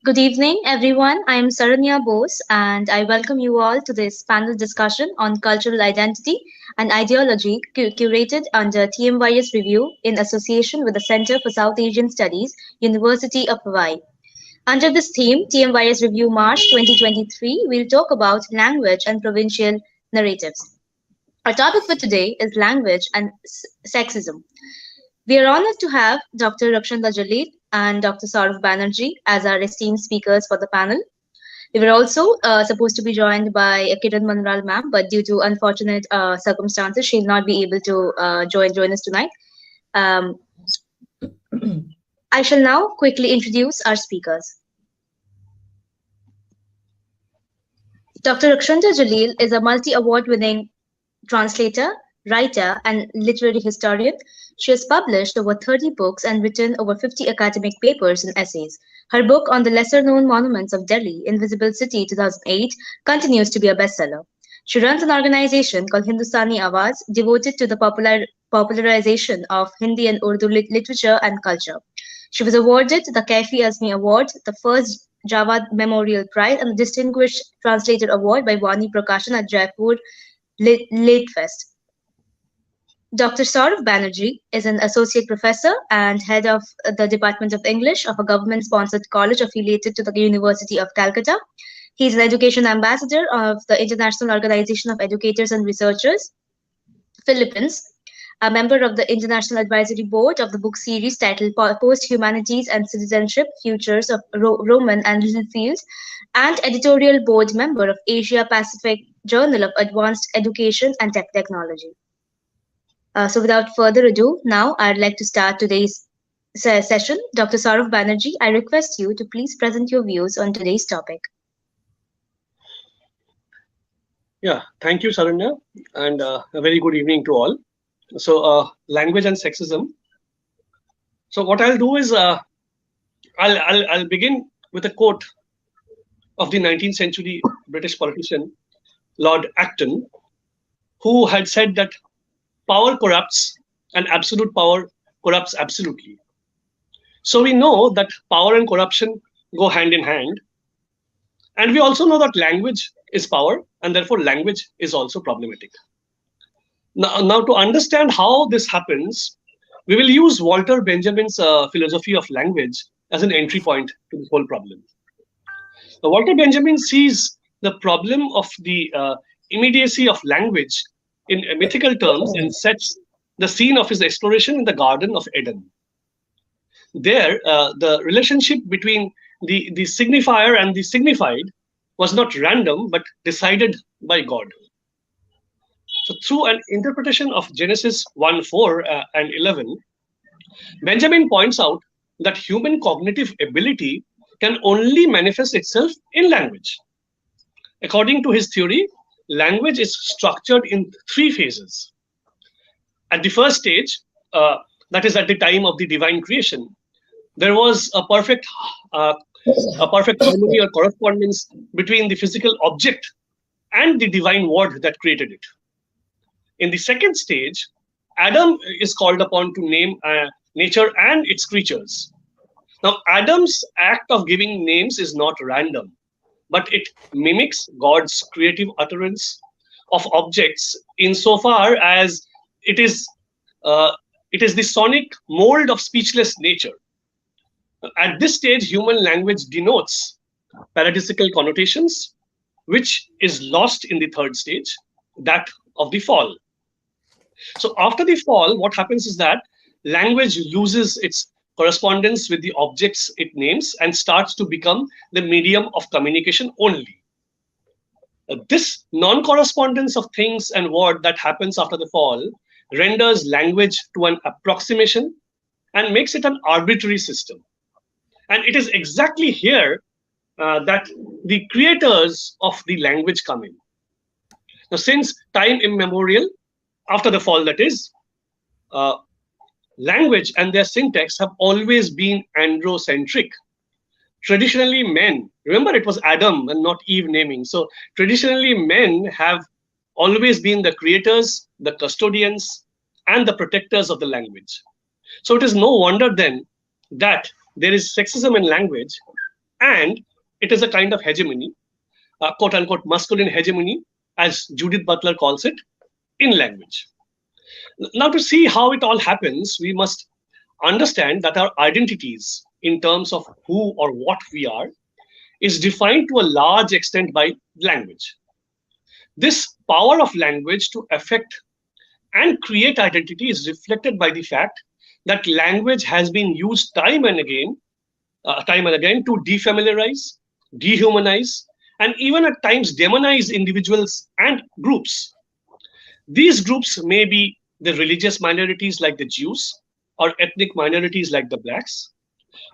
Good evening, everyone. I am Sarannaya Bose, and I welcome you all to this panel discussion on cultural identity and ideology curated under TMYS review in association with the Center for South Asian Studies, University of Hawaii. Under this theme, TMYS Review March 2023, we'll talk about language and provincial narratives. Our topic for today is language and sexism. We are honored to have Dr. Rakhshanda Jalil and Dr. Sourav Banerjee as our esteemed speakers for the panel. We were also supposed to be joined by Kiran Manral ma'am, but due to unfortunate circumstances, she'll not be able to join us tonight. Um, I shall now quickly introduce our speakers. Dr. Rakhshanda Jalil is a multi-award winning translator, writer, and literary historian. She has published over 30 books and written over 50 academic papers and essays. Her book on the lesser known monuments of Delhi, Invisible City 2008, continues to be a bestseller. She runs an organization called Hindustani Awaz, devoted to the popularization of Hindi and Urdu literature and culture. She was awarded the Kaifi Azmi Award, the first Jawad Memorial Prize, and the Distinguished Translator Award by Vani Prakashan at Jaipur Late Fest. Dr. Sourav Banerjee is an associate professor and head of the Department of English of a government-sponsored college affiliated to the University of Calcutta. He is an education ambassador of the International Organization of Educators and Researchers, Philippines, a member of the International Advisory Board of the book series titled Post-Humanities and Citizenship, Futures of Roman and Littlefield, and editorial board member of Asia Pacific Journal of Advanced Education and Technology. So without further ado, now I'd like to start today's session. Dr. Sourav Banerjee, I request you to please present your views on today's topic. Yeah, thank you, Saranya, and a very good evening to all. So, language and sexism. So, what I'll do is I'll begin with a quote of the 19th century British politician Lord Acton, who had said that power corrupts and absolute power corrupts absolutely. So we know that power and corruption go hand in hand. And we also know that language is power, and therefore language is also problematic. Now to understand how this happens, we will use Walter Benjamin's philosophy of language as an entry point to this whole problem. Now, Walter Benjamin sees the problem of the immediacy of language in mythical terms and sets the scene of his exploration in the Garden of Eden. There, the relationship between the signifier and the signified was not random, but decided by God. So through an interpretation of Genesis 1:4 and 11, Benjamin points out that human cognitive ability can only manifest itself in language. According to his theory, language is structured in three phases. At the first stage, that is at the time of the divine creation, there was a perfect harmony or correspondence between the physical object and the divine word that created it. In the second stage, Adam is called upon to name nature and its creatures. Now, Adam's act of giving names is not random, but it mimics God's creative utterance of objects insofar as it is the sonic mold of speechless nature. At this stage, human language denotes paradisical connotations, which is lost in the third stage, that of the fall. So after the fall, what happens is that language loses its correspondence with the objects it names and starts to become the medium of communication only. This non-correspondence of things and word that happens after the fall renders language to an approximation and makes it an arbitrary system. And it is exactly here that the creators of the language come in. Now, since time immemorial, after the fall that is, language and their syntax have always been androcentric. Traditionally, men, remember it was Adam and not Eve naming. So traditionally, men have always been the creators, the custodians, and the protectors of the language. So it is no wonder then that there is sexism in language, and it is a kind of hegemony, quote unquote masculine hegemony, as Judith Butler calls it, in language. Now, to see how it all happens, we must understand that our identities, in terms of who or what we are, is defined to a large extent by language. This power of language to affect and create identity is reflected by the fact that language has been used time and again to defamiliarize, dehumanize, and even at times demonize individuals and groups. These groups may be the religious minorities like the Jews, or ethnic minorities like the blacks,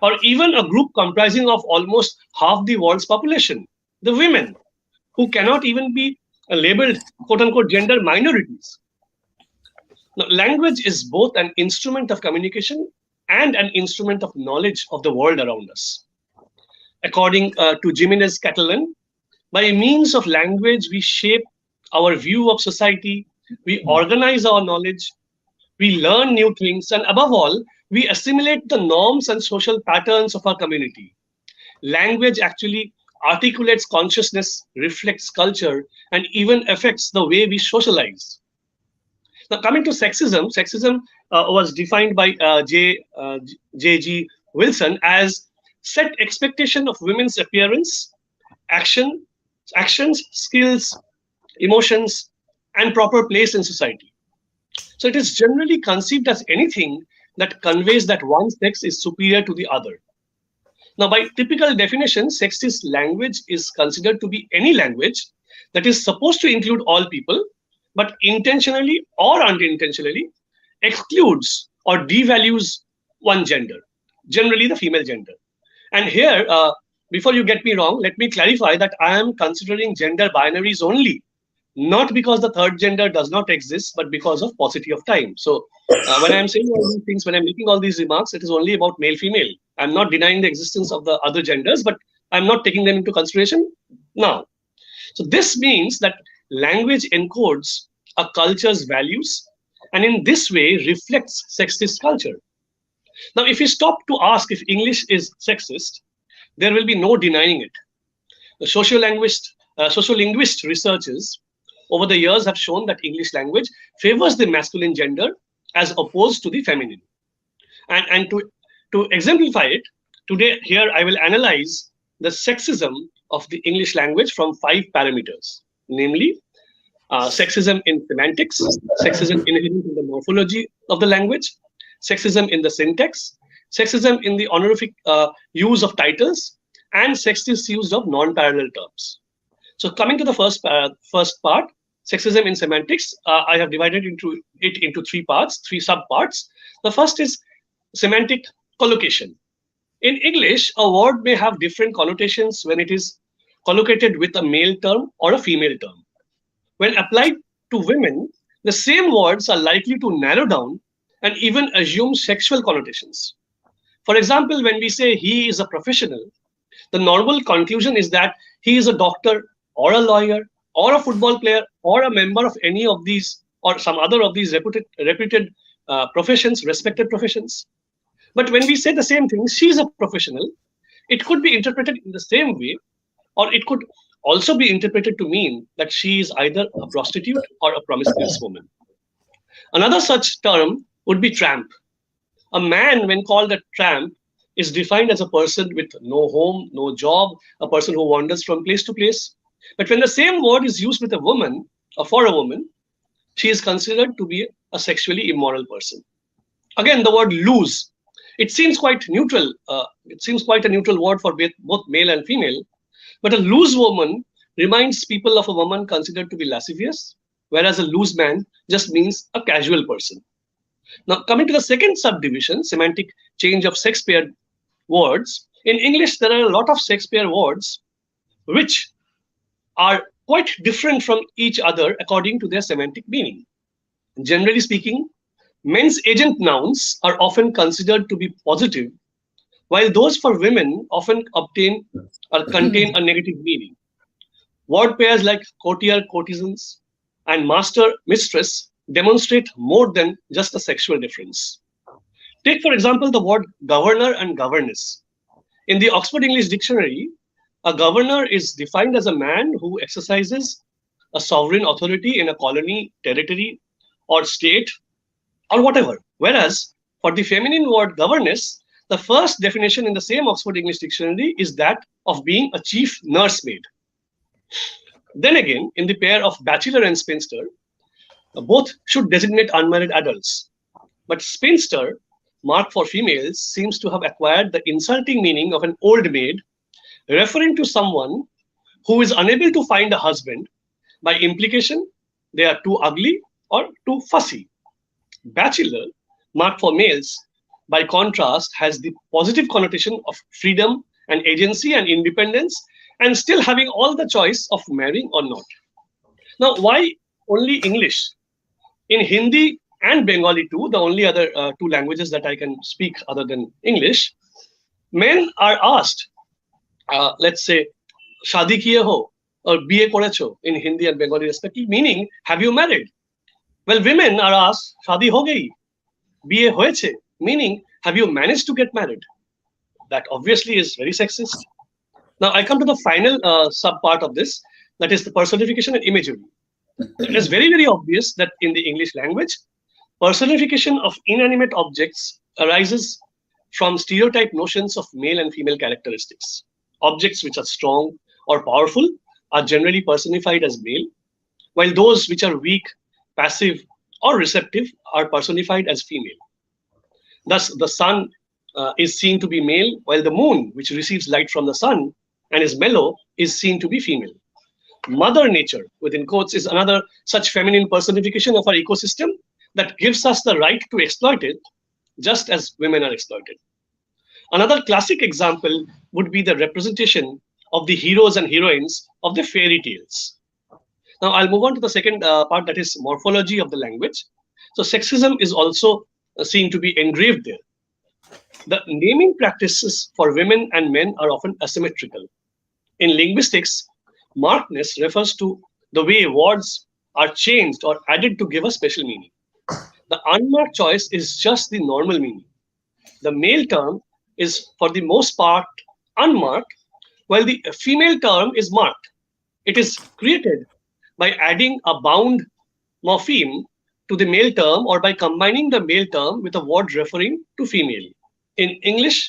or even a group comprising of almost half the world's population, the women, who cannot even be labeled quote unquote gender minorities. Now, language is both an instrument of communication and an instrument of knowledge of the world around us. According to Jimenez Catalan, by means of language, we shape our view of society, we organize our knowledge, we learn new things, and above all, we assimilate the norms and social patterns of our community. Language actually articulates consciousness, reflects culture, and even affects the way we socialize. Now, coming to sexism, sexism was defined by J.G. Wilson as set expectation of women's appearance, action, actions, skills, emotions, and proper place in society. So it is generally conceived as anything that conveys that one sex is superior to the other. Now, by typical definition, sexist language is considered to be any language that is supposed to include all people, but intentionally or unintentionally excludes or devalues one gender, generally the female gender. And here, before you get me wrong, let me clarify that I am considering gender binaries only, not because the third gender does not exist, but because of paucity of time. So when I'm saying all these things, when I'm making all these remarks, it is only about male, female. I'm not denying the existence of the other genders, but I'm not taking them into consideration now. So this means that language encodes a culture's values and in this way reflects sexist culture. Now, if we stop to ask if English is sexist, there will be no denying it. The sociolinguist researchers over the years have shown that English language favors the masculine gender as opposed to the feminine. And to exemplify it, today here I will analyze the sexism of the English language from 5 parameters, namely sexism in semantics, sexism inherent in the morphology of the language, sexism in the syntax, sexism in the honorific use of titles, and sexist use of non-parallel terms. So coming to the first part, sexism in semantics, I have divided it into 3 parts, 3 subparts. The first is semantic collocation. In English, a word may have different connotations when it is collocated with a male term or a female term. When applied to women, the same words are likely to narrow down and even assume sexual connotations. For example, when we say he is a professional, the normal conclusion is that he is a doctor or a lawyer or a football player or a member of any of these or some other of these reputed professions, respected professions. But when we say the same thing, she is a professional, it could be interpreted in the same way, or it could also be interpreted to mean that she is either a prostitute or a promiscuous woman. Another such term would be tramp. A man, when called a tramp, is defined as a person with no home, no job, a person who wanders from place to place. But when the same word is used with a woman, or for a woman, she is considered to be a sexually immoral person. Again, the word loose. It seems quite neutral. It seems quite a neutral word for both male and female. But a loose woman reminds people of a woman considered to be lascivious, whereas a loose man just means a casual person. Now, coming to the second subdivision, semantic change of sex paired words. In English, there are a lot of sex pair words which are quite different from each other according to their semantic meaning. Generally speaking, men's agent nouns are often considered to be positive, while those for women often obtain or contain a negative meaning. Word pairs like courtier, courtesans, and master, mistress demonstrate more than just a sexual difference. Take, for example, the word governor and governess. In the Oxford English Dictionary, a governor is defined as a man who exercises a sovereign authority in a colony, territory, or state, or whatever. Whereas for the feminine word governess, the first definition in the same Oxford English Dictionary is that of being a chief nursemaid. Then again, in the pair of bachelor and spinster, both should designate unmarried adults. But spinster, marked for females, seems to have acquired the insulting meaning of an old maid, referring to someone who is unable to find a husband. By implication, they are too ugly or too fussy. Bachelor, marked for males, by contrast, has the positive connotation of freedom and agency and independence, and still having all the choice of marrying or not. Now, why only English? In Hindi and Bengali too, the only other two languages that I can speak other than English, men are asked, let's say, shadi kiye ho or biye korecho in Hindi and Bengali respectively, meaning, have you married? Well, women are asked, shadi ho gayi, biye hoyeche, meaning, have you managed to get married? That obviously is very sexist. Now, I come to the final sub part of this, that is the personification and imagery. It is very, very obvious that in the English language, personification of inanimate objects arises from stereotype notions of male and female characteristics. Objects which are strong or powerful are generally personified as male, while those which are weak, passive, or receptive are personified as female. Thus, the sun is seen to be male, while the moon, which receives light from the sun and is mellow, is seen to be female. Mother Nature, within quotes, is another such feminine personification of our ecosystem that gives us the right to exploit it, just as women are exploited. Another classic example would be the representation of the heroes and heroines of the fairy tales. Now, I'll move on to the second part, that is morphology of the language. So, sexism is also seen to be engraved there. The naming practices for women and men are often asymmetrical. In linguistics, markedness refers to the way words are changed or added to give a special meaning. The unmarked choice is just the normal meaning. The male term is for the most part unmarked, while the female term is marked. It is created by adding a bound morpheme to the male term or by combining the male term with a word referring to female. In English,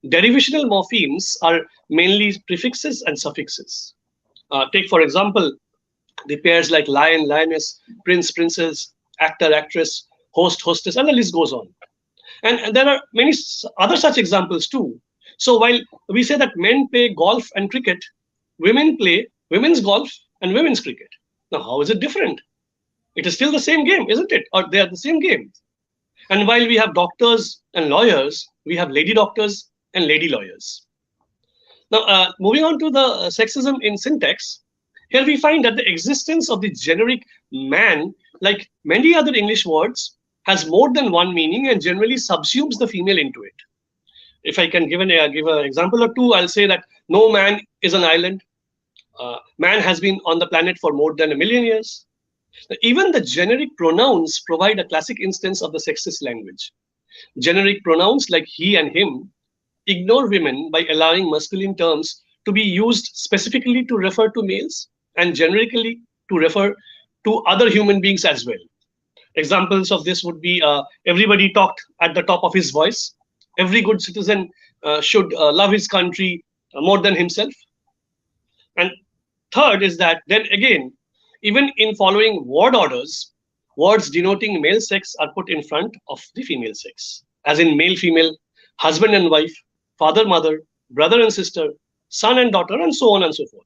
derivational morphemes are mainly prefixes and suffixes. Take, for example, the pairs like lion, lioness, prince, princess, actor, actress, host, hostess, and the list goes on. And there are many other such examples too. So while we say that men play golf and cricket, women play women's golf and women's cricket. Now, how is it different? It is still the same game, isn't it? Or they are the same game. And while we have doctors and lawyers, we have lady doctors and lady lawyers. Now, moving on to the sexism in syntax, here we find that the existence of the generic man, like many other English words, has more than one meaning and generally subsumes the female into it. If I can give an example or two, I'll say that no man is an island. Man has been on the planet for more than 1 million years. Even the generic pronouns provide a classic instance of the sexist language. Generic pronouns like he and him ignore women by allowing masculine terms to be used specifically to refer to males and generically to refer to other human beings as well. Examples of this would be everybody talked at the top of his voice. Every good citizen should love his country more than himself. And third is that then again, even in following word orders, words denoting male sex are put in front of the female sex, as in male, female, husband and wife, father, mother, brother and sister, son and daughter, and so on and so forth.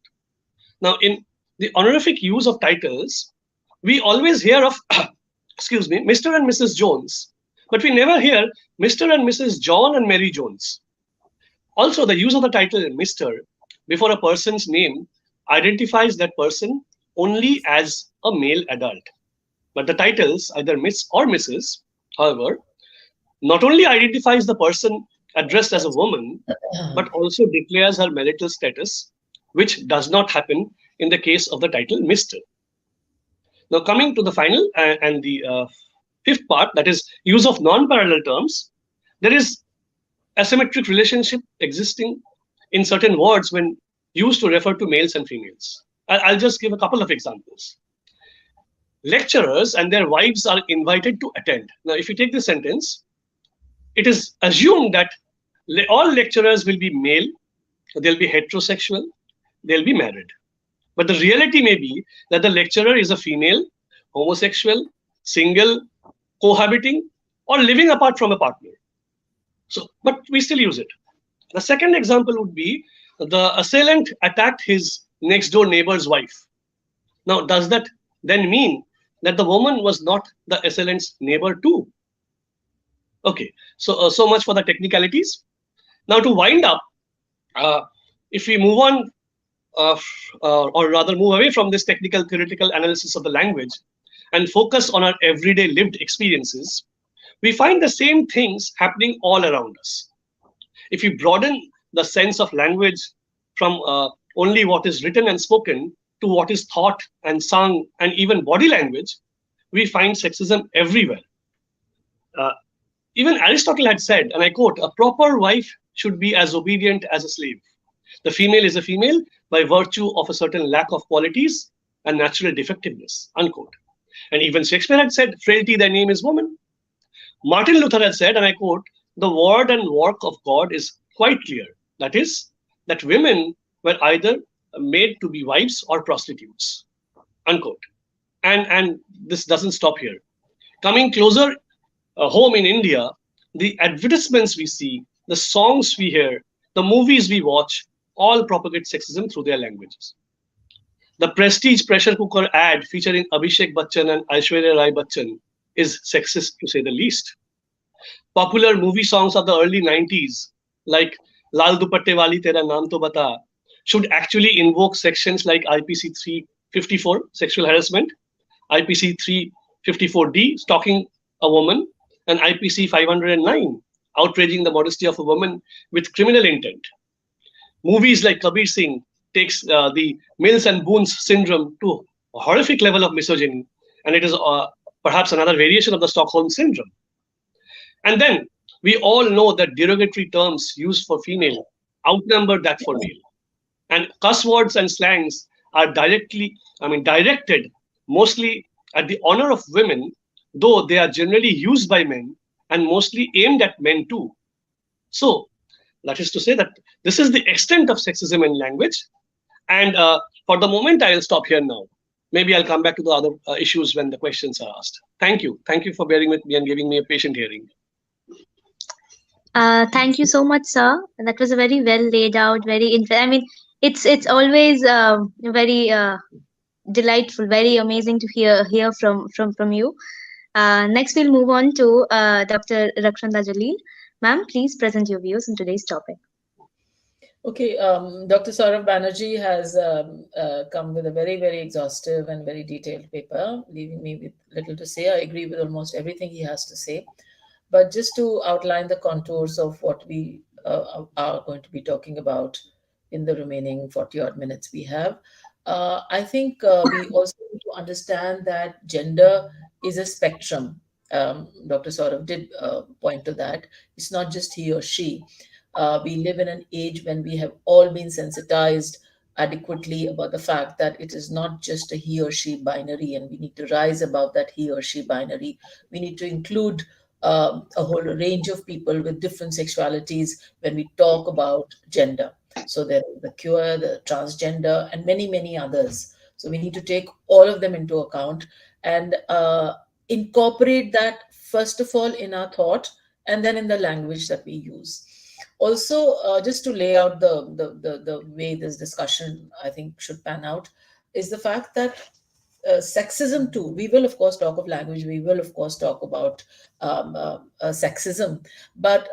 Now, in the honorific use of titles, we always hear of, excuse me, Mr. and Mrs. Jones, but we never hear Mr. and Mrs. John and Mary Jones. Also, the use of the title Mr. before a person's name identifies that person only as a male adult. But the titles, either Miss or Mrs., however, not only identifies the person addressed as a woman, but also declares her marital status, which does not happen in the case of the title Mr. Now, coming to the final and the fifth part, that is use of non-parallel terms, there is asymmetric relationship existing in certain words when used to refer to males and females. I'll just give a couple of examples. Lecturers and their wives are invited to attend. Now, if you take this sentence, it is assumed that all lecturers will be male, they'll be heterosexual, they'll be married. But the reality may be that the lecturer is a female, homosexual, single, cohabiting, or living apart from a partner. So, but we still use it. The second example would be the assailant attacked his next door neighbor's wife. Now, does that then mean that the woman was not the assailant's neighbor too? Okay, so much for the technicalities. Now, to wind up, if we move on, or rather move away from this technical theoretical analysis of the language and focus on our everyday lived experiences, we find the same things happening all around us. If we broaden the sense of language from only what is written and spoken to what is thought and sung and even body language, we find sexism everywhere. Even Aristotle had said, and I quote, "A proper wife should be as obedient as a slave. The female is a female by virtue of a certain lack of qualities and natural defectiveness," unquote. And even Shakespeare had said, "Frailty, thy name is woman." Martin Luther had said, and I quote, "The word and work of God is quite clear. That is, that women were either made to be wives or prostitutes," unquote. And this doesn't stop here. Coming closer home in India, the advertisements we see, the songs we hear, the movies we watch, all propagate sexism through their languages. The Prestige pressure cooker ad featuring Abhishek Bachchan and Aishwarya Rai Bachchan is sexist to say the least. Popular movie songs of the early 90s, like Lal Dupatte Wali Tera Naam To Bata, should actually invoke sections like IPC 354, sexual harassment, IPC 354D, stalking a woman, and IPC 509, outraging the modesty of a woman with criminal intent. Movies like Kabir Singh takes the Mills and Boons syndrome to a horrific level of misogyny, and it is perhaps another variation of the Stockholm syndrome. And then we all know that derogatory terms used for female outnumber that for male. And cuss words and slangs are directed mostly at the honor of women, though they are generally used by men and mostly aimed at men too. So that is to say that this is the extent of sexism in language. And for the moment, I'll stop here now. Maybe I'll come back to the other issues when the questions are asked. Thank you. Thank you for bearing with me and giving me a patient hearing. Thank you so much, sir. That was a very well laid out, I mean, it's always very delightful, very amazing to hear from you. Next, we'll move on to Dr. Rakhshanda Jalil. Ma'am, please present your views on today's topic. Okay, Dr. Sourav Banerjee has come with a very, very exhaustive and very detailed paper, leaving me with little to say. I agree with almost everything he has to say. But just to outline the contours of what we are going to be talking about in the remaining 40-odd minutes we have, I think we also need to understand that gender is a spectrum. Dr. Sourav did point to that. It's not just he or she. We live in an age when we have all been sensitized adequately about the fact that it is not just a he or she binary, and we need to rise above that he or she binary. We need to include a whole range of people with different sexualities when we talk about gender. So there is the queer, the transgender, and many, many others. So we need to take all of them into account and incorporate that, first of all, in our thought and then in the language that we use. Also, just to lay out the way this discussion, I think, should pan out, is the fact that sexism too, we will of course talk of language, we will of course talk about sexism, but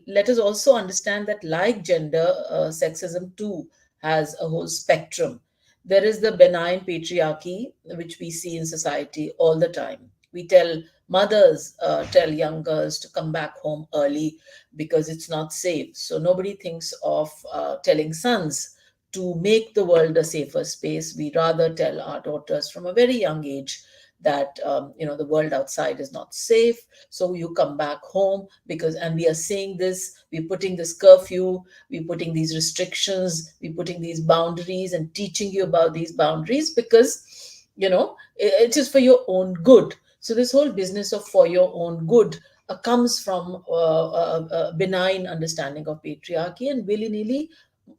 let us also understand that like gender, sexism too has a whole spectrum. There is the benign patriarchy, which we see in society all the time. We tell mothers, tell young girls to come back home early because it's not safe. So nobody thinks of telling sons to make the world a safer space. We rather tell our daughters from a very young age that the world outside is not safe, so you come back home. Because, and we are saying this, we're putting this curfew, we're putting these restrictions, we're putting these boundaries and teaching you about these boundaries, because it is for your own good. So this whole business of for your own good comes from a benign understanding of patriarchy, and willy-nilly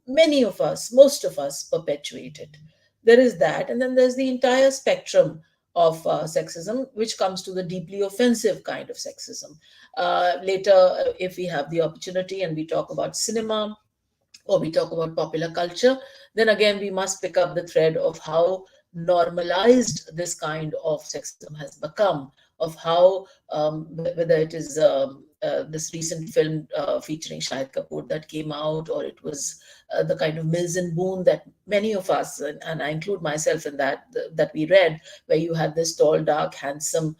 many of us, most of us, perpetuate it. There is that, and then there's the entire spectrum of sexism, which comes to the deeply offensive kind of sexism. Later, if we have the opportunity and we talk about cinema, or we talk about popular culture, then again we must pick up the thread of how normalized this kind of sexism has become, of how whether it is this recent film featuring Shahid Kapoor that came out, or it was the kind of Mills and Boon that many of us, and I include myself in that we read, where you had this tall, dark, handsome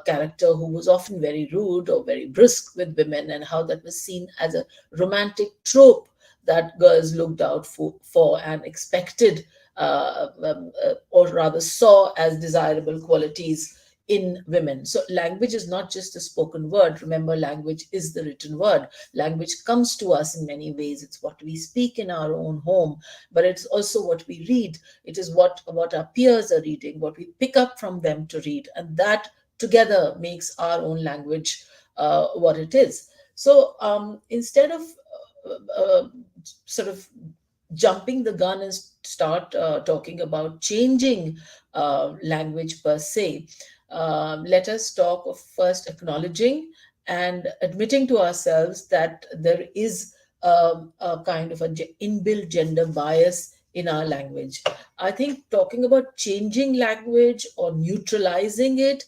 character who was often very rude or very brusque with women, and how that was seen as a romantic trope that girls looked out for and expected, or rather saw as desirable qualities in women. So language is not just a spoken word. Remember, language is the written word. Language comes to us in many ways. It's what we speak in our own home, but it's also what we read. It is what our peers are reading, what we pick up from them to read, and that together makes our own language what it is. So instead of sort of jumping the gun and start talking about changing language per se, let us talk of first acknowledging and admitting to ourselves that there is a kind of inbuilt gender bias in our language. I think talking about changing language or neutralizing it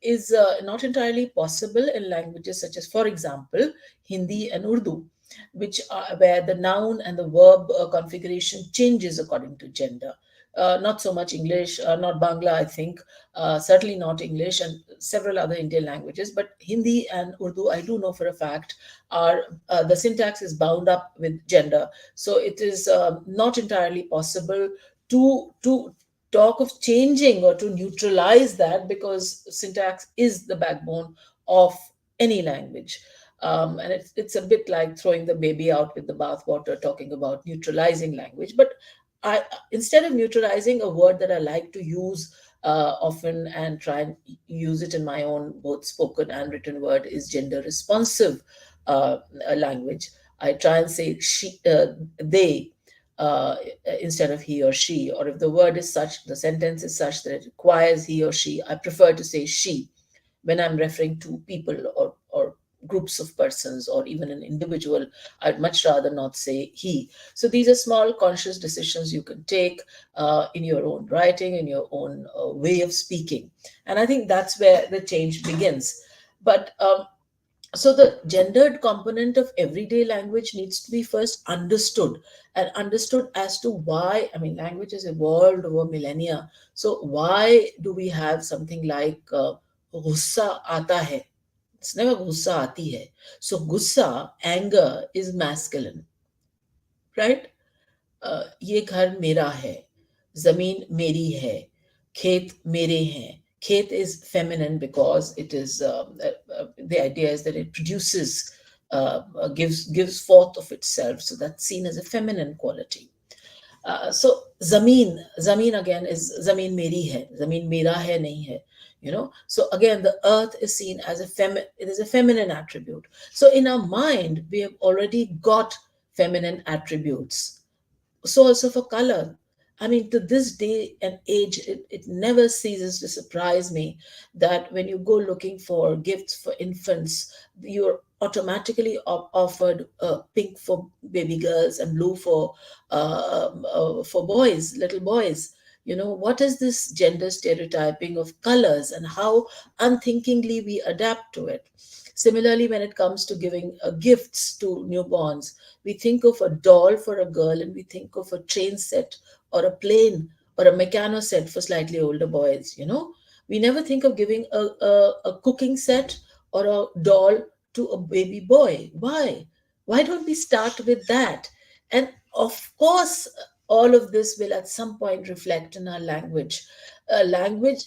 is not entirely possible in languages such as, for example, Hindi and Urdu, which are where the noun and the verb configuration changes according to gender. Not so much English, not Bangla, I think, certainly not English, and several other Indian languages. But Hindi and Urdu, I do know for a fact, are the syntax is bound up with gender. So it is not entirely possible to talk of changing or to neutralize that, because syntax is the backbone of any language. And it's a bit like throwing the baby out with the bathwater, talking about neutralizing language. But instead of neutralizing a word that I like to use often and try and use it in my own both spoken and written word, is gender responsive language. I try and say they, instead of he or she. Or if the word is such, the sentence is such that it requires he or she, I prefer to say she when I'm referring to people or groups of persons or even an individual. I'd much rather not say he. So these are small conscious decisions you can take in your own writing, in your own way of speaking. And I think that's where the change begins. But so the gendered component of everyday language needs to be first understood, and understood as to why. I mean, language has evolved over millennia. So why do we have something like गुस्सा आता है? It's never गुस्सा आती है. So गुस्सा, anger, is masculine, right? ये घर मेरा है, जमीन मेरी है, खेत मेरे हैं. Khet is feminine because it is the idea is that it produces, gives forth of itself, so that's seen as a feminine quality. So zameen again is zameen meri hai, zameen mera hai nahi hai. So again, the earth is seen as it is a feminine attribute. So in our mind we have already got feminine attributes. So also for color. I mean, to this day and age, it never ceases to surprise me that when you go looking for gifts for infants, you're automatically offered pink for baby girls and blue for boys, little boys. What is this gender stereotyping of colors, and how unthinkingly we adapt to it? Similarly, when it comes to giving gifts to newborns, we think of a doll for a girl and we think of a train set or a plane or a mechano set for slightly older boys. We never think of giving a cooking set or a doll to a baby boy. Why don't we start with that? And of course, all of this will at some point reflect in our language. Language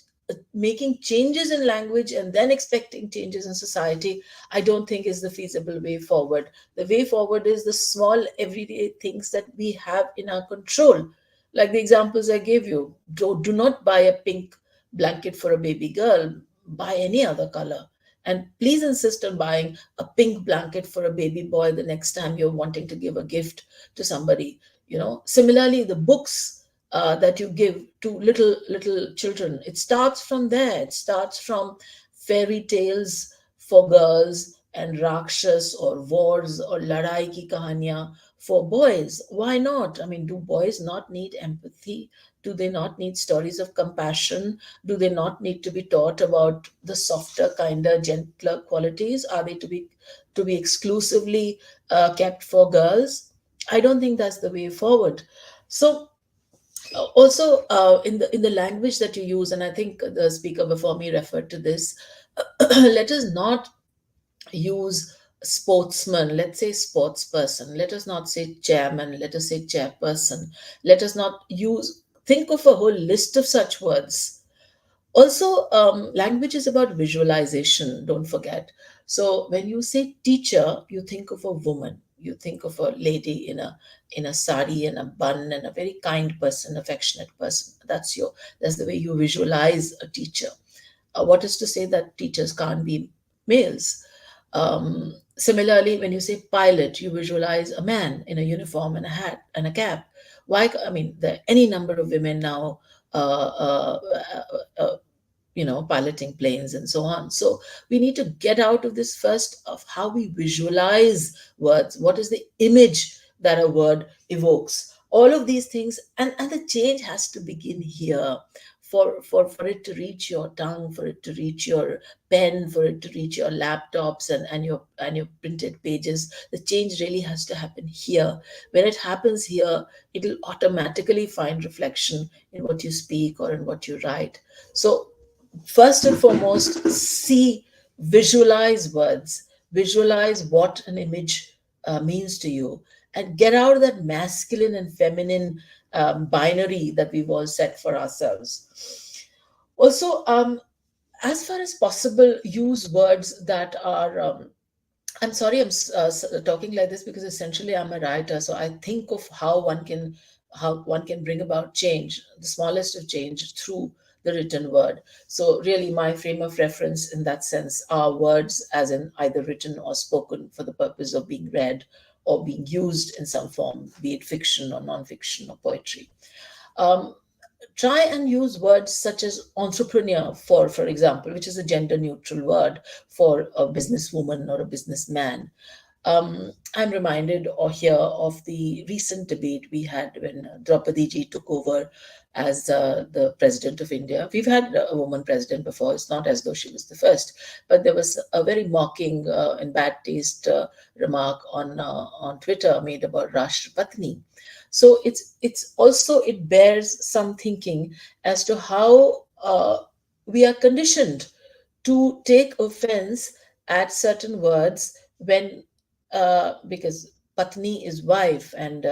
making changes in language and then expecting changes in society, I don't think is the feasible way forward. The way forward is the small everyday things that we have in our control. Like the examples I gave you, do not buy a pink blanket for a baby girl, buy any other color. And please insist on buying a pink blanket for a baby boy the next time you're wanting to give a gift to somebody. Similarly, the books that you give to little children, it starts from there. It starts from fairy tales for girls and rakshas or wars or ladai ki kahaniyan for boys. Why not? I mean, do boys not need empathy? Do they not need stories of compassion? Do they not need to be taught about the softer, kinder, gentler qualities? Are they to be exclusively kept for girls? I don't think that's the way forward. So also in the language that you use, and I think the speaker before me referred to this, let us not use sportsman, let's say sports person. Let us not say chairman, let us say chairperson. Let us not use, think of a whole list of such words. Also, language is about visualization, don't forget. So when you say teacher, you think of a woman, you think of a lady in a sari and a bun and a very kind person, affectionate person. That's the way you visualize a teacher. What is to say that teachers can't be males? Similarly, when you say pilot, you visualize a man in a uniform and a hat and a cap. Why? I mean, there are any number of women now uh, uh, uh, piloting planes and so on. So we need to get out of this first of how we visualize words. What is the image that a word evokes? All of these things, and the change has to begin here. For it to reach your tongue, for it to reach your pen, for it to reach your laptops and your printed pages, the change really has to happen here. When it happens here, it'll automatically find reflection in what you speak or in what you write. So first and foremost, visualize words, visualize what an image means to you, and get out of that masculine and feminine binary that we've all set for ourselves. Also, as far as possible, use words that are I'm sorry, talking like this because essentially I'm a writer, so I think of how one can bring about change, the smallest of change, through the written word. So really, my frame of reference in that sense are words, as in either written or spoken, for the purpose of being read or being used in some form, be it fiction or non-fiction or poetry. Um, Try and use words such as entrepreneur, for example, which is a gender neutral word for a businesswoman or a businessman. I'm reminded or here of the recent debate we had when Draupadi ji took over as the president of India. We've had a woman president before. It's not as though she was the first, but there was a very mocking and bad taste remark on Twitter made about Rashtrapatni. So it's also, it bears some thinking as to how we are conditioned to take offense at certain words when because patni is wife, and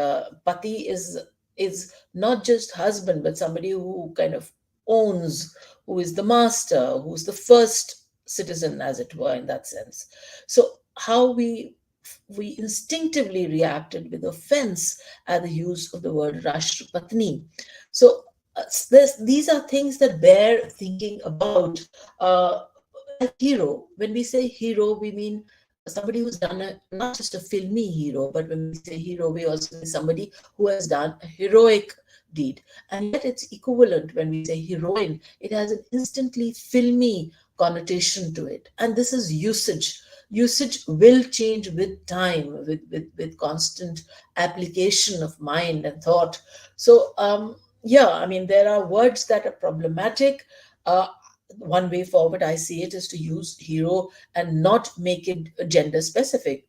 pati is not just husband but somebody who kind of owns, who is the master, who's the first citizen, as it were, in that sense. So how we instinctively reacted with offense at the use of the word Rashtrapatni. So these are things that bear thinking about. Like hero, when we say hero, we mean somebody who's done not just a filmy hero, but when we say hero, we also mean somebody who has done a heroic deed. And yet it's equivalent when we say heroine. It has an instantly filmy connotation to it. And this is usage. Usage will change with time, with constant application of mind and thought. So yeah, I mean, there are words that are problematic. Uh, One way forward, I see it, is to use hero and not make it gender specific.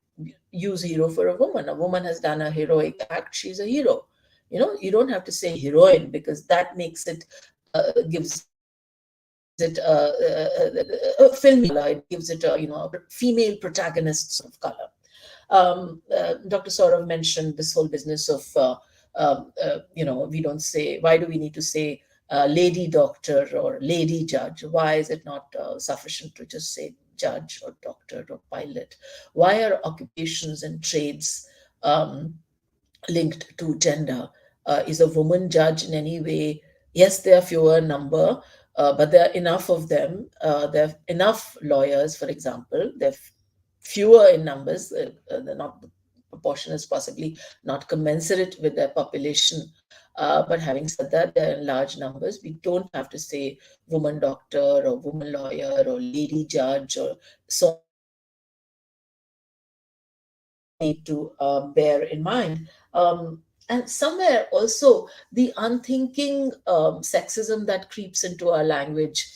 Use hero for a woman. A woman has done a heroic act, she's a hero. You don't have to say heroine, because that makes it gives it a filmy color. It gives it a female protagonist sort of color. Dr. Sourav mentioned this whole business of we don't say, why do we need to say lady doctor or lady judge? Why is it not sufficient to just say judge or doctor or pilot? Why are occupations and trades linked to gender? Is a woman judge in any way? Yes, there are fewer number, but there are enough of them. There are enough lawyers, for example. There are fewer in numbers. They're not, the proportion is possibly not commensurate with their population. But having said that, they're in large numbers. We don't have to say woman doctor or woman lawyer or lady judge or so on and so forth. Need to bear in mind. And somewhere also the unthinking sexism that creeps into our language.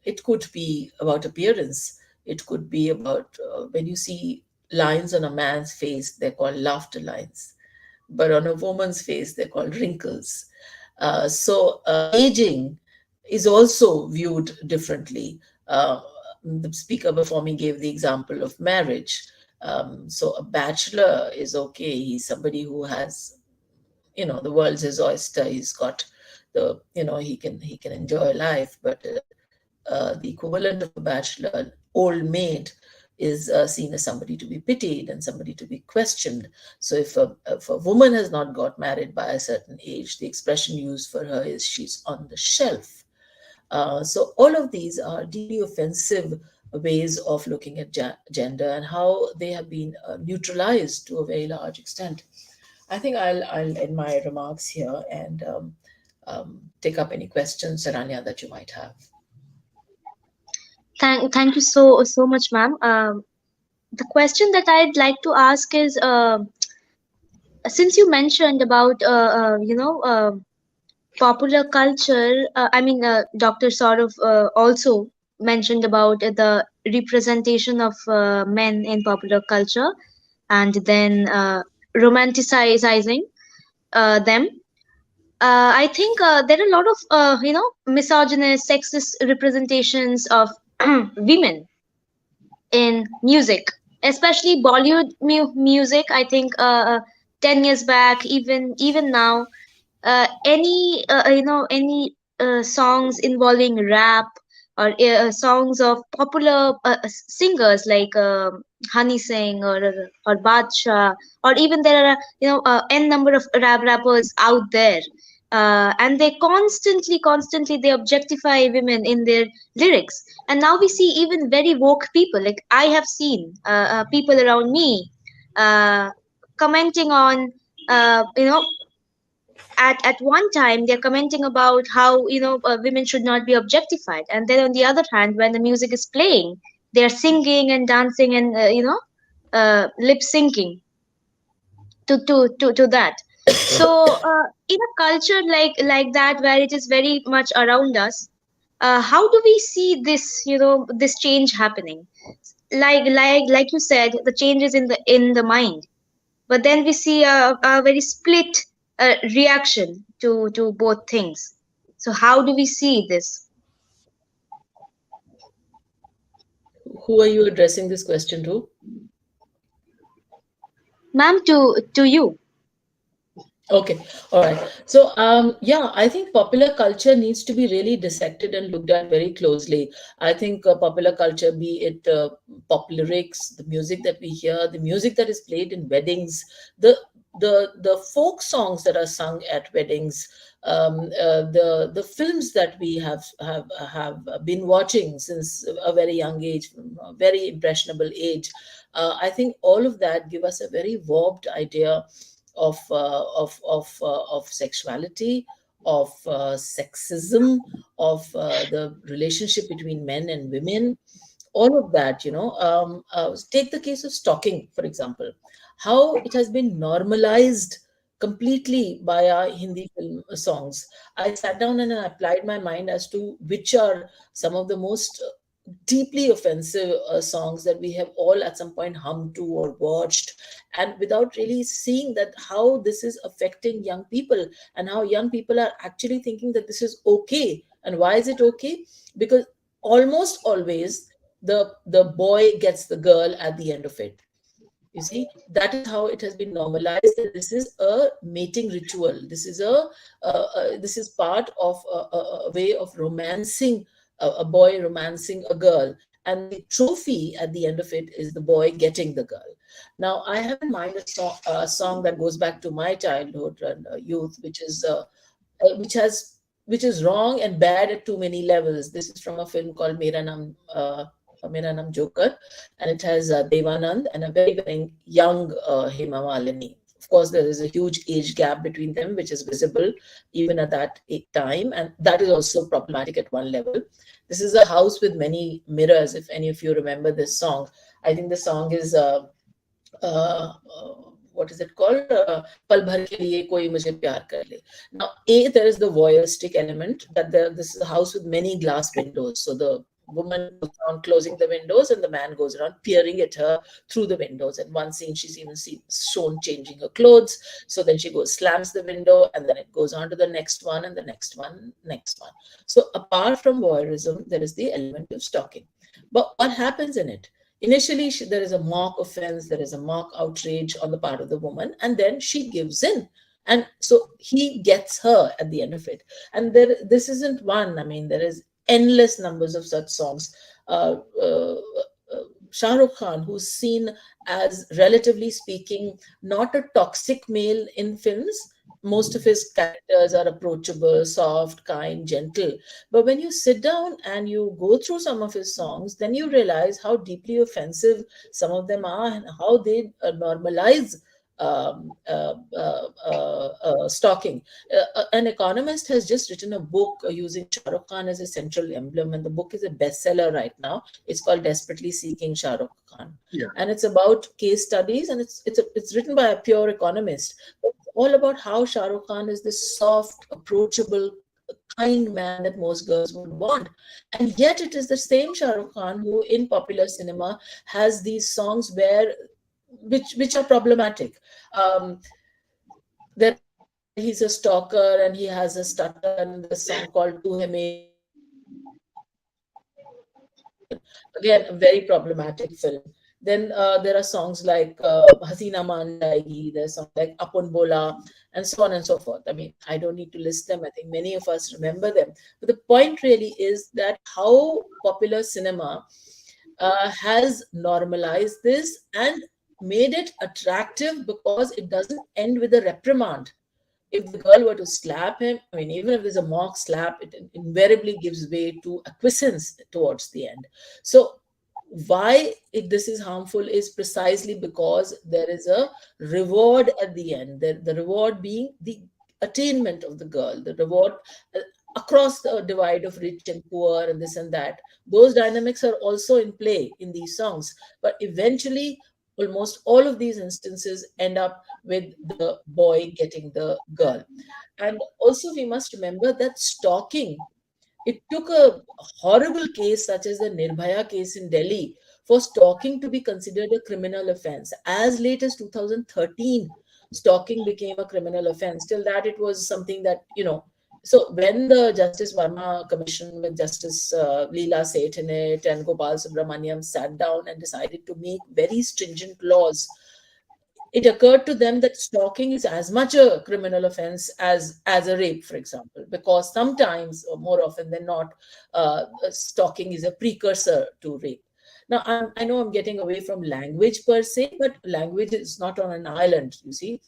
It could be about appearance. It could be about when you see lines on a man's face, they're called laughter lines. But on a woman's face, they're called wrinkles. So aging is also viewed differently. The speaker before me gave the example of marriage. So a bachelor is okay. He's somebody who has, the world's his oyster. He's got he can enjoy life. But the equivalent of a bachelor, an old maid, is seen as somebody to be pitied and somebody to be questioned. So if a woman has not got married by a certain age, the expression used for her is she's on the shelf. So all of these are deeply offensive ways of looking at gender and how they have been neutralized to a very large extent. I think I'll end my remarks here and take up any questions, Saranya, that you might have. Thank you so much, ma'am. The question that I'd like to ask is, since you mentioned about popular culture, Dr. Sourav also mentioned about the representation of men in popular culture, and then romanticizing them. I think there are a lot of misogynist, sexist representations of women in music, especially Bollywood music. I think 10 years back, even now, any songs involving rap or songs of popular singers like Honey Singh or Badshah, or even there are n number of rappers out there, and they constantly they objectify women in their lyrics. And now we see even very woke people, like I have seen people around me uh, commenting on at one time they're commenting about how women should not be objectified, and then on the other hand, when the music is playing, they're singing and dancing and lip syncing to that. So in a culture like that, where it is very much around us, how do we see this change happening? Like you said, the change is in the mind, but then we see a very split reaction to both things. So how do we see this, Who are you addressing this question to? ma'am? To you. Okay, all right. So, yeah, I think popular culture needs to be really dissected and looked at very closely. I think popular culture, be it pop lyrics, the music that we hear, the music that is played in weddings, the folk songs that are sung at weddings, the films that we have been watching since a very young age, from a very impressionable age. I think all of that give us a very warped idea of sexuality, of sexism, of the relationship between men and women. All of that, take the case of stalking, for example, how it has been normalized completely by our Hindi film songs. I sat down and I applied my mind as to which are some of the most deeply offensive songs that we have all at some point hummed to or watched, and without really seeing that how this is affecting young people and how young people are actually thinking that this is okay. And why is it okay? Because almost always the boy gets the girl at the end of it. You see, that is how it has been normalized that this is a mating ritual. This is part of a way of romancing a boy, romancing a girl, and the trophy at the end of it is the boy getting the girl. Now, I have in mind a song that goes back to my childhood and youth, which has which is wrong and bad at too many levels. This is from a film called Mera Naam Joker, and it has Devanand and a very very young Hema Malini. Of course, there is a huge age gap between them, which is visible even at that time, and that is also problematic at one level. This is a house with many mirrors. If any of you remember this song, I think the song is. Uh, uh, what is it called? Pal bhar ke liye koi mujhe pyar kar le. Now, there is the voyeuristic element that this is a house with many glass windows. So the woman goes around closing the windows, and the man goes around peering at her through the windows. And one scene, she's even shown changing her clothes. So then she goes, slams the window, and then it goes on to the next one, and the next one, next one. So apart from voyeurism, there is the element of stalking. But what happens in it? Initially, there is a mock offense, there is a mock outrage on the part of the woman, and then she gives in. And so he gets her at the end of it. And this isn't one. I mean, there is endless numbers of such songs. Shah Rukh Khan, who's seen as, relatively speaking, not a toxic male in films. Most of his characters are approachable, soft, kind, gentle. But when you sit down and you go through some of his songs, then you realize how deeply offensive some of them are and how they normalize stalking. An economist has just written a book using Shah Rukh Khan as a central emblem, and the book is a bestseller right now. It's called Desperately Seeking Shah Rukh Khan. Yeah. And it's about case studies, and it's written by a pure economist. It's all about how Shah Rukh Khan is this soft, approachable, kind man that most girls would want. And yet it is the same Shah Rukh Khan who in popular cinema has these songs which are problematic. There are songs where he's a stalker and he has a stutter, and the song called Tu Hai Meri Jaan. Again, a very problematic film. Then there are songs like Hasina Maan Jayegi, there's songs like Apun Bola, and so on and so forth. I mean, I don't need to list them. I think many of us remember them. But the point really is that how popular cinema has normalized this and made it attractive because it doesn't end with a reprimand. If the girl were to slap him, I mean, even if there's a mock slap, it invariably gives way to acquiescence towards the end. So, this is harmful is precisely because there is a reward at the end. The reward being the attainment of the girl, the reward uh, across the divide of rich and poor and this and that. Those dynamics are also in play in these songs, but eventually almost all of these instances end up with the boy getting the girl. And also we must remember that stalking, it took a horrible case such as the Nirbhaya case in Delhi for stalking to be considered a criminal offense. As late as 2013, stalking became a criminal offense. Till that, it was something that, so when the Justice Verma Commission with Justice Leela Seth in it and Gopal Subramaniam sat down and decided to make very stringent laws, it occurred to them that stalking is as much a criminal offense as a rape, for example, because sometimes, or more often than not, stalking is a precursor to rape. Now, I know I'm getting away from language per se, but language is not on an island, you see.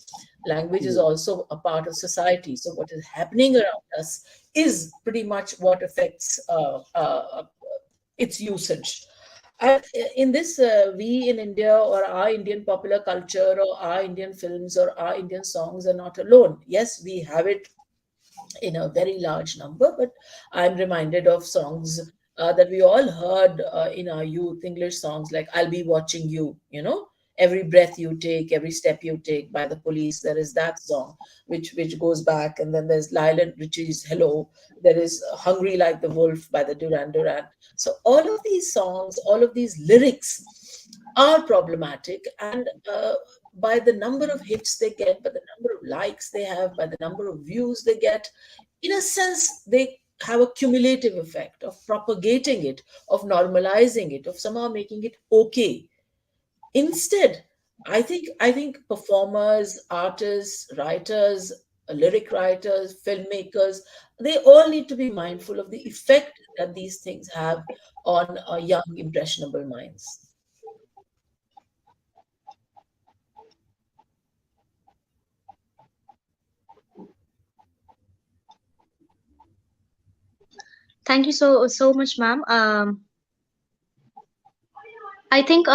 Language is also a part of society. So what is happening around us is pretty much what affects its usage. And in this, we in India or our Indian popular culture or our Indian films or our Indian songs are not alone. Yes, we have it in a very large number, but I'm reminded of songs that we all heard in our youth, English songs like I'll Be Watching You, Every Breath You Take, Every Step You Take by the Police. There is that song which goes back. And then there's Lionel Richie's Hello. There is Hungry Like the Wolf by the Duran Duran. So all of these songs, all of these lyrics are problematic. And by the number of hits they get, by the number of likes they have, by the number of views they get, in a sense, they have a cumulative effect of propagating it, of normalizing it, of somehow making it okay. Instead, I think performers, artists, writers, lyric writers, filmmakers, they all need to be mindful of the effect that these things have on young, impressionable minds. Thank you so much, ma'am. I think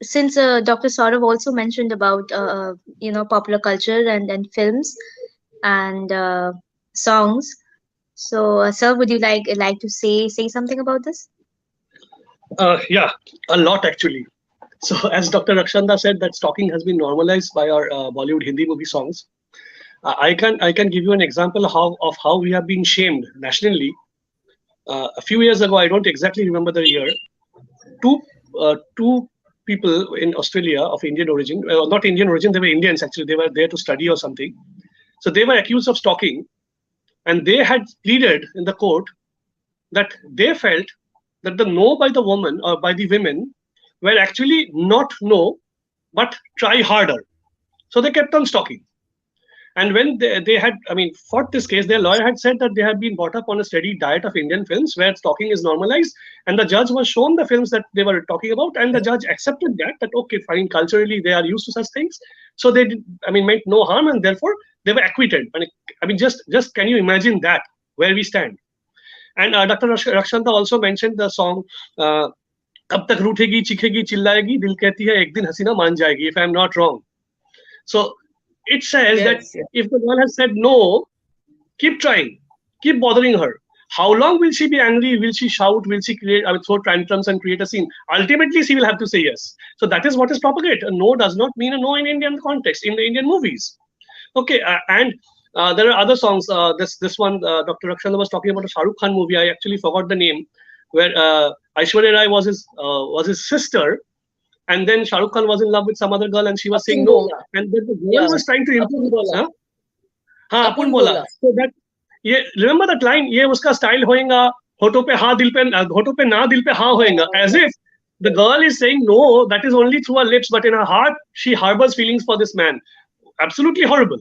since Dr. Saurav also mentioned about popular culture and films and songs, so sir, would you like to say something about this? Yeah, a lot actually. So as Dr. Rakshanda said, that stalking has been normalized by our Bollywood Hindi movie songs. I can give you an example of how we have been shamed nationally. A few years ago, I don't exactly remember the year. Two people in Australia of Indian origin, not Indian origin, they were Indians actually. They were there to study or something. So they were accused of stalking, and they had pleaded in the court that they felt that the no by the woman or by the women were actually not no, but try harder. So they kept on stalking. And when they had, I mean, fought this case, their lawyer had said that they had been brought up on a steady diet of Indian films where stalking is normalized. And the judge was shown the films that they were talking about, and the judge accepted that okay, fine, culturally they are used to such things. So they did, I mean, meant no harm, and therefore they were acquitted. I mean, just can you imagine that where we stand? And Dr. Rakshanda also mentioned the song. कब तक रूठेगी चीखेगी चिल्लाएगी दिल कहती है एक दिन हसीना मान जाएगी, if I'm not wrong. So it says that Yes, yes. if the girl has said no, keep trying, keep bothering her. How long will she be angry? Will she shout? Will she create, I mean, throw tantrums and create a scene? Ultimately, she will have to say yes. So that is what is propagated. A no does not mean a no in Indian context, in the Indian movies. Okay, and there are other songs. This one, Dr. Rakshanda was talking about a Shah Rukh Khan movie. I actually forgot the name, where Aishwarya Rai was his sister, and then Shah Rukh Khan was in love with some other girl, and she was saying Apun no, bola. and then the girl Yeah. was trying to Apun impose. bola. Huh? हाँ अपन Apun बोला. bola. So that ये remember that line, ये उसका style होएगा, होठों पे हाँ दिल पे होठों पे ना दिल पे हाँ होएगा, as if the girl is saying no, that is only through her lips, but in her heart she harbors feelings for this man. Absolutely horrible.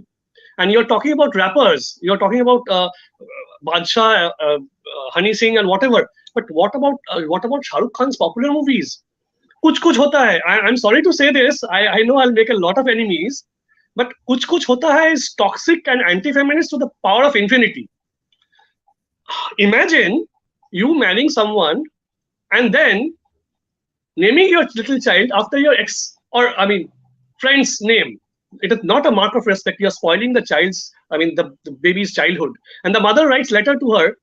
And you're talking about rappers, you're talking about Badshah, Honey Singh, and whatever. But what about Shah Rukh Khan's popular movies? कुछ होता है. I'm sorry to say this. I know I'll make a lot of enemies, but कुछ होता है is toxic and anti-feminist to the power of infinity. Imagine you marrying someone and then naming your little child after your ex, or I mean friend's name. It is not a mark of respect. You're spoiling the child's, I mean the baby's childhood. And the mother writes letter to her.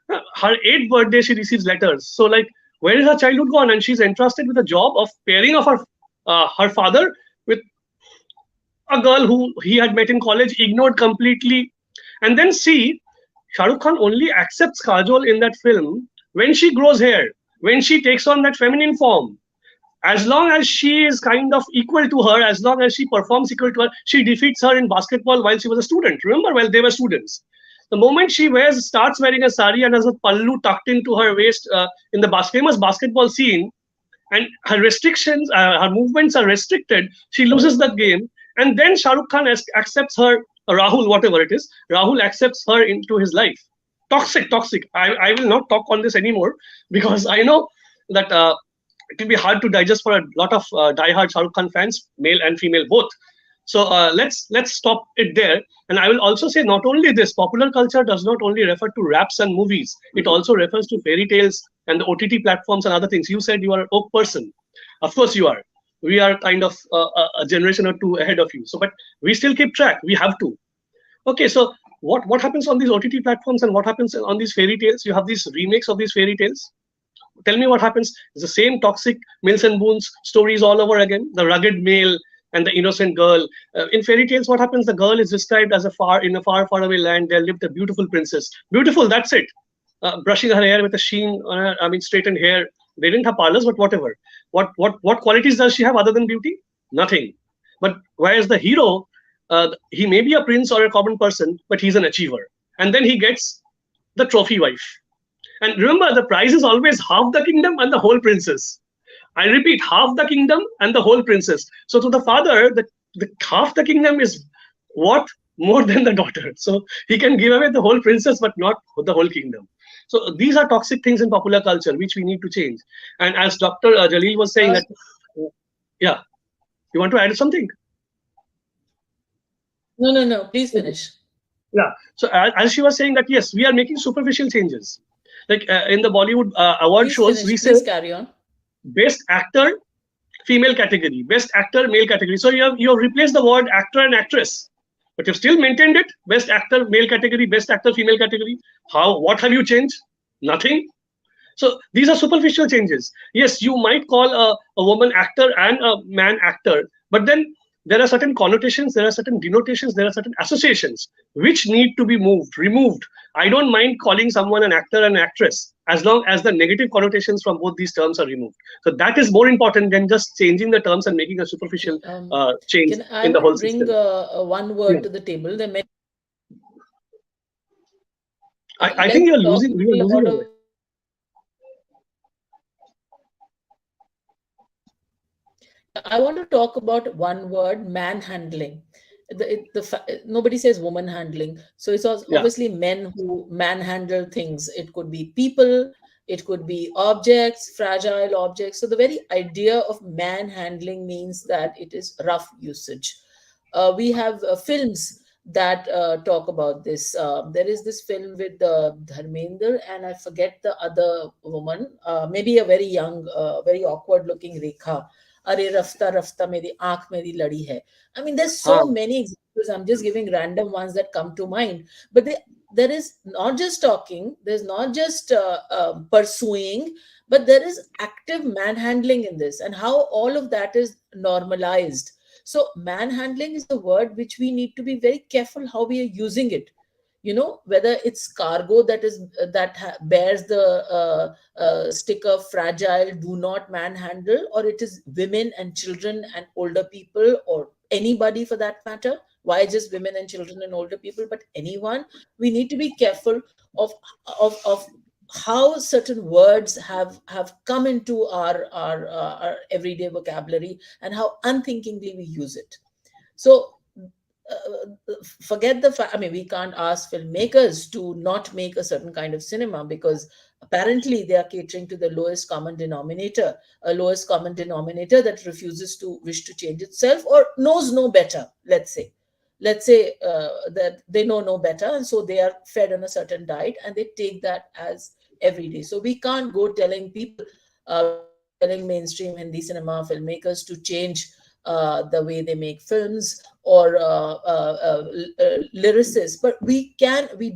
Her 8th birthday, she receives letters. So like, where is her childhood gone? And she's entrusted with the job of pairing of her father with a girl who he had met in college, ignored completely. And then see, Shah Rukh Khan only accepts Kajol in that film when she grows hair, when she takes on that feminine form. As long as she is kind of equal to her, as long as she performs equal to her, she defeats her in basketball while she was a student. Remember, while they were students. The moment she starts wearing a sari and has a pallu tucked into her waist in the famous basketball scene, and her restrictions, her movements are restricted, she loses the game. And then Shah Rukh Khan accepts her, Rahul, whatever it is, Rahul accepts her into his life. Toxic, toxic. I will not talk on this anymore because I know that it will be hard to digest for a lot of diehard Shah Rukh Khan fans, male and female both. So let's stop it there. And I will also say not only this, popular culture does not only refer to raps and movies. It also refers to fairy tales and the OTT platforms and other things. You said you are an oak person. Of course you are. We are kind of a generation or two ahead of you. So, but we still keep track. We have to. Okay, so what happens on these OTT platforms and what happens on these fairy tales? You have these remakes of these fairy tales. Tell me what happens. It's the same toxic Mills and Boons stories all over again. The rugged male and the innocent girl. In fairy tales, what happens? The girl is described as in a far, far away land. There lived a beautiful princess. Beautiful, that's it. Brushing her hair with a sheen on her, I mean, straightened hair. They didn't have parlors, but whatever. What qualities does she have other than beauty? Nothing. But whereas the hero, he may be a prince or a common person, but he's an achiever. And then he gets the trophy wife. And remember, the prize is always half the kingdom and the whole princess. I repeat, half the kingdom and the whole princess. So to the father, the half the kingdom is what more than the daughter. So he can give away the whole princess, but not the whole kingdom. So these are toxic things in popular culture, which we need to change. And as Dr. Jalil was saying that, yeah, you want to add something? No. Please finish. Yeah. So as she was saying that, yes, we are making superficial changes. Like in the Bollywood award Please shows, finish. we say Please carry on. best actor, female category, best actor, male category. So you have replaced the word actor and actress, but you've still maintained it. Best actor, male category, best actor, female category. What have you changed? Nothing. So these are superficial changes. Yes, you might call a woman actor and a man actor, but then there are certain connotations, there are certain denotations, there are certain associations which need to be removed. I don't mind calling someone an actor and actress as long as the negative connotations from both these terms are removed. So that is more important than just changing the terms and making a superficial change I in the want whole to bring system. one word Yeah. to the table. I think Let's we are talk losing about your voice. I want to talk about one word, manhandling. Nobody says woman handling. So it's Yeah. obviously men who manhandle things. It could be people, it could be objects, fragile objects. So the very idea of manhandling means that it is rough usage. We have films that talk about this. There is this film with Dharmender, and I forget the other woman, maybe a very young, very awkward looking Rekha. Arey rafta rafta meri aankh meri ladi hai. I mean, there's so many examples. I'm just giving random ones that come to mind. But there is not just talking, there's not just pursuing, but there is active manhandling in this, and how all of that is normalized. So manhandling is the word which we need to be very careful how we are using it. Whether it's cargo bears the sticker fragile, do not manhandle, or it is women and children and older people, or anybody for that matter. Why just women and children and older people, but anyone? We need to be careful of how certain words have come into our everyday vocabulary, and how unthinkingly we use it. So forget the fact, I mean, we can't ask filmmakers to not make a certain kind of cinema, because apparently they are catering to the lowest common denominator, a lowest common denominator that refuses to wish to change itself, or knows no better. Let's say that they know no better, and so they are fed on a certain diet, and they take that as every day. So we can't go telling people, telling mainstream Hindi cinema filmmakers to change the way they make films, or lyricists, but we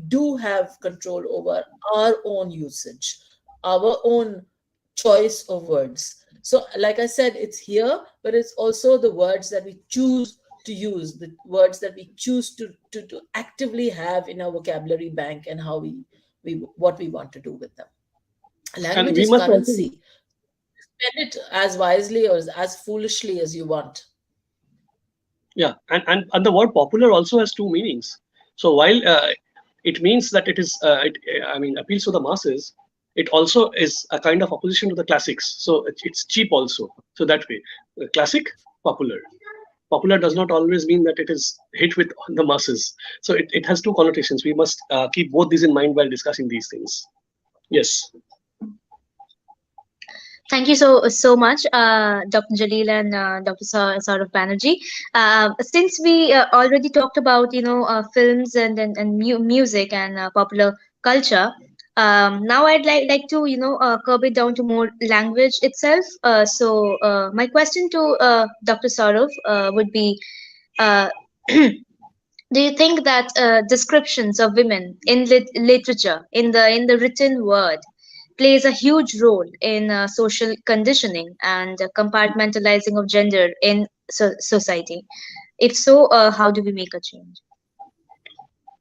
do have control over our own usage, our own choice of words. So like I said, it's here, but it's also the words that we choose to use, the words that we choose to actively have in our vocabulary bank, and how we what we want to do with them. And Language we is must also, currency. Spend it as wisely or as foolishly as you want. yeah, and the word popular also has two meanings. So while it means that it is, I mean, appeals to the masses, it also is a kind of opposition to the classics. So it's cheap also. So that way, classic, popular. Popular does not always mean that it is hit with the masses. So it has two connotations. We must keep both these in mind while discussing these things. Yes. Thank you so much, Dr. Jalil and Dr. Sourav Banerjee. Since we already talked about films and music and popular culture, now I'd like to curb it down to more language itself. So my question to Dr. Sourav would be, uh, do you think that descriptions of women in literature, in the written word, plays a huge role in social conditioning and compartmentalizing of gender in society? If so, how do we make a change?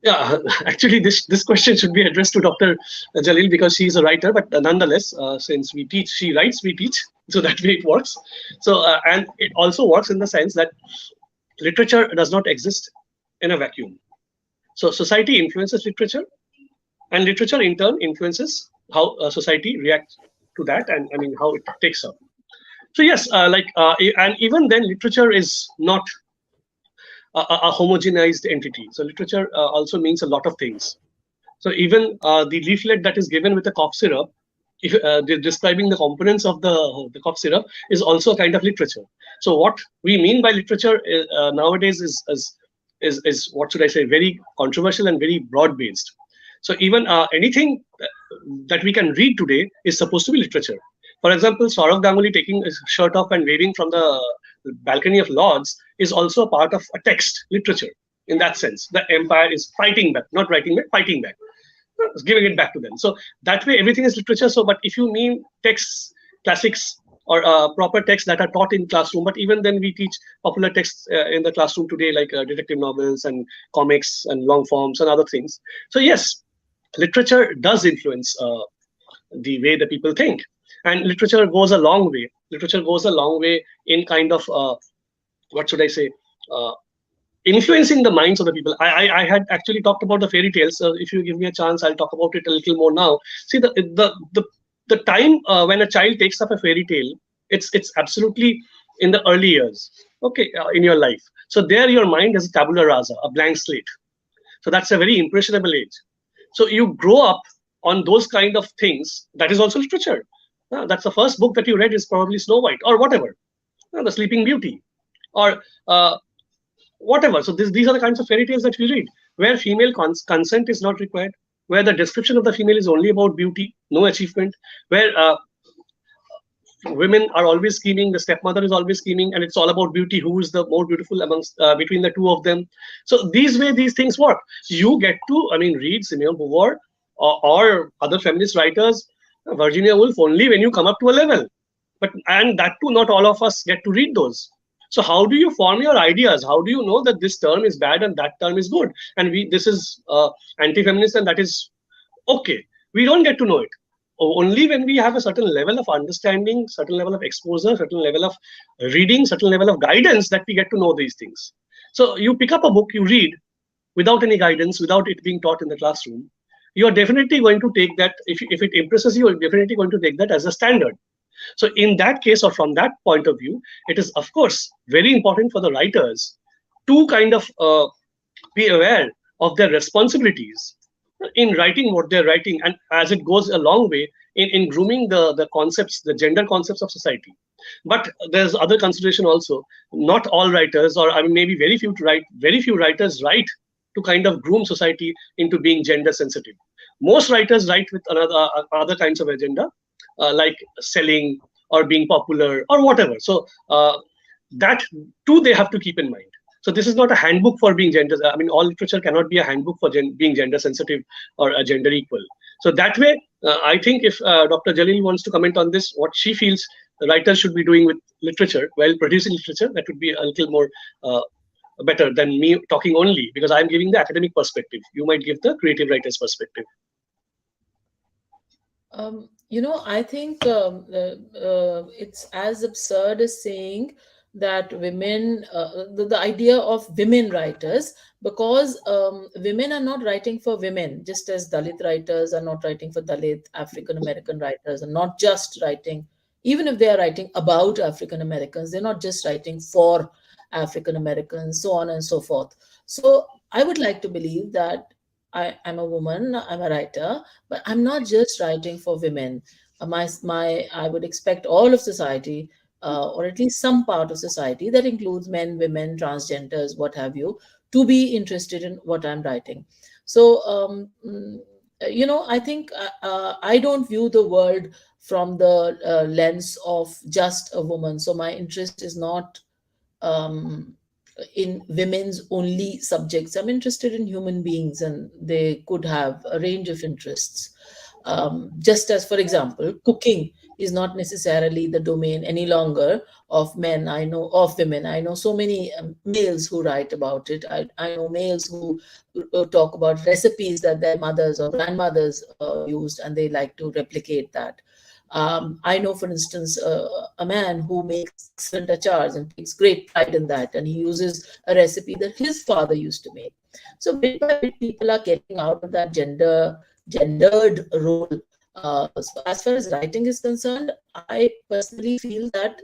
Yeah, actually, this question should be addressed to Dr. Jalil because she is a writer. But nonetheless, since we teach, she writes, we teach. So that way it works. So and it also works in the sense that literature does not exist in a vacuum. So society influences literature, and literature in turn influences how society reacts to that, and I mean how it takes up. So yes, and even then, literature is not a homogenized entity. So literature also means a lot of things. So even the leaflet that is given with the cough syrup, if, describing the components of the cough syrup, is also a kind of literature. So what we mean by literature nowadays is what should I say, very controversial and very broad based. So even anything that we can read today is supposed to be literature. For example, Sourav Ganguly taking his shirt off and waving from the balcony of Lords is also a part of a text, literature. In that sense, the empire is fighting back, not writing back, fighting back, giving it back to them. So that way, everything is literature. So, but if you mean texts, classics, or proper texts that are taught in classroom, but even then we teach popular texts in the classroom today, like detective novels and comics and long forms and other things. So yes, literature does influence the way that people think, and literature goes a long way. Literature goes a long way in kind of what should I say, influencing the minds of the people. I had actually talked about the fairy tales. If you give me a chance, I'll talk about it a little more now. See, the time when a child takes up a fairy tale, it's absolutely in the early years, okay, in your life. So there your mind is a tabula rasa, a blank slate. So that's a very impressionable age. So you grow up on those kind of things. That is also literature. That's the first book that you read is probably Snow White or whatever, the Sleeping Beauty, or whatever. So these are the kinds of fairy tales that we read, where female consent is not required, where the description of the female is only about beauty, no achievement, where women are always scheming, the stepmother is always scheming, and it's all about beauty, who is the more beautiful amongst between the two of them. So these things work. You get to, I mean, read Simone Beauvoir or other feminist writers, Virginia Woolf, only when you come up to a level. And that too, not all of us get to read those. So how do you form your ideas? How do you know that this term is bad and that term is good? And this is anti-feminist and that is okay. We don't get to know it. Only when we have a certain level of understanding, certain level of exposure, certain level of reading, certain level of guidance, that we get to know these things. So you pick up a book, you read without any guidance, without it being taught in the classroom. You are definitely going to take that, if it impresses you, you're definitely going to take that as a standard. So in that case, or from that point of view, it is of course very important for the writers to kind of be aware of their responsibilities in writing what they're writing, and as it goes a long way in grooming the concepts, the gender concepts of society. But there's other consideration also. Not all writers, or I mean maybe very few writers write to kind of groom society into being gender sensitive. Most writers write with other kinds of agenda, like selling or being popular or whatever. So that too they have to keep in mind. So this is not a handbook for being gender. I mean, all literature cannot be a handbook for being gender sensitive or a gender equal. So that way, I think if Dr. Jalil wants to comment on this, what she feels writers should be doing with literature while producing literature, that would be a little more better than me talking only, because I'm giving the academic perspective. You might give the creative writer's perspective. I think it's as absurd as saying that women, the idea of women writers, because women are not writing for women, just as Dalit writers are not writing for Dalit, African American writers are not just writing, even if they are writing about African Americans, they're not just writing for African Americans, so on and so forth. So I would like to believe that I'm a woman, I'm a writer, but I'm not just writing for women. I would expect all of society, or at least some part of society that includes men, women, transgenders, what have you, to be interested in what I'm writing. So, I think I don't view the world from the lens of just a woman. So my interest is not in women's only subjects. I'm interested in human beings, and they could have a range of interests. Just as, for example, cooking is not necessarily the domain any longer of men. I know of women. I know so many males who write about it. I know males who talk about recipes that their mothers or grandmothers used, and they like to replicate that. I know, for instance, a man who makes excellent achars and takes great pride in that, and he uses a recipe that his father used to make. So bit by bit, people are getting out of that gendered role So as far as writing is concerned, I personally feel that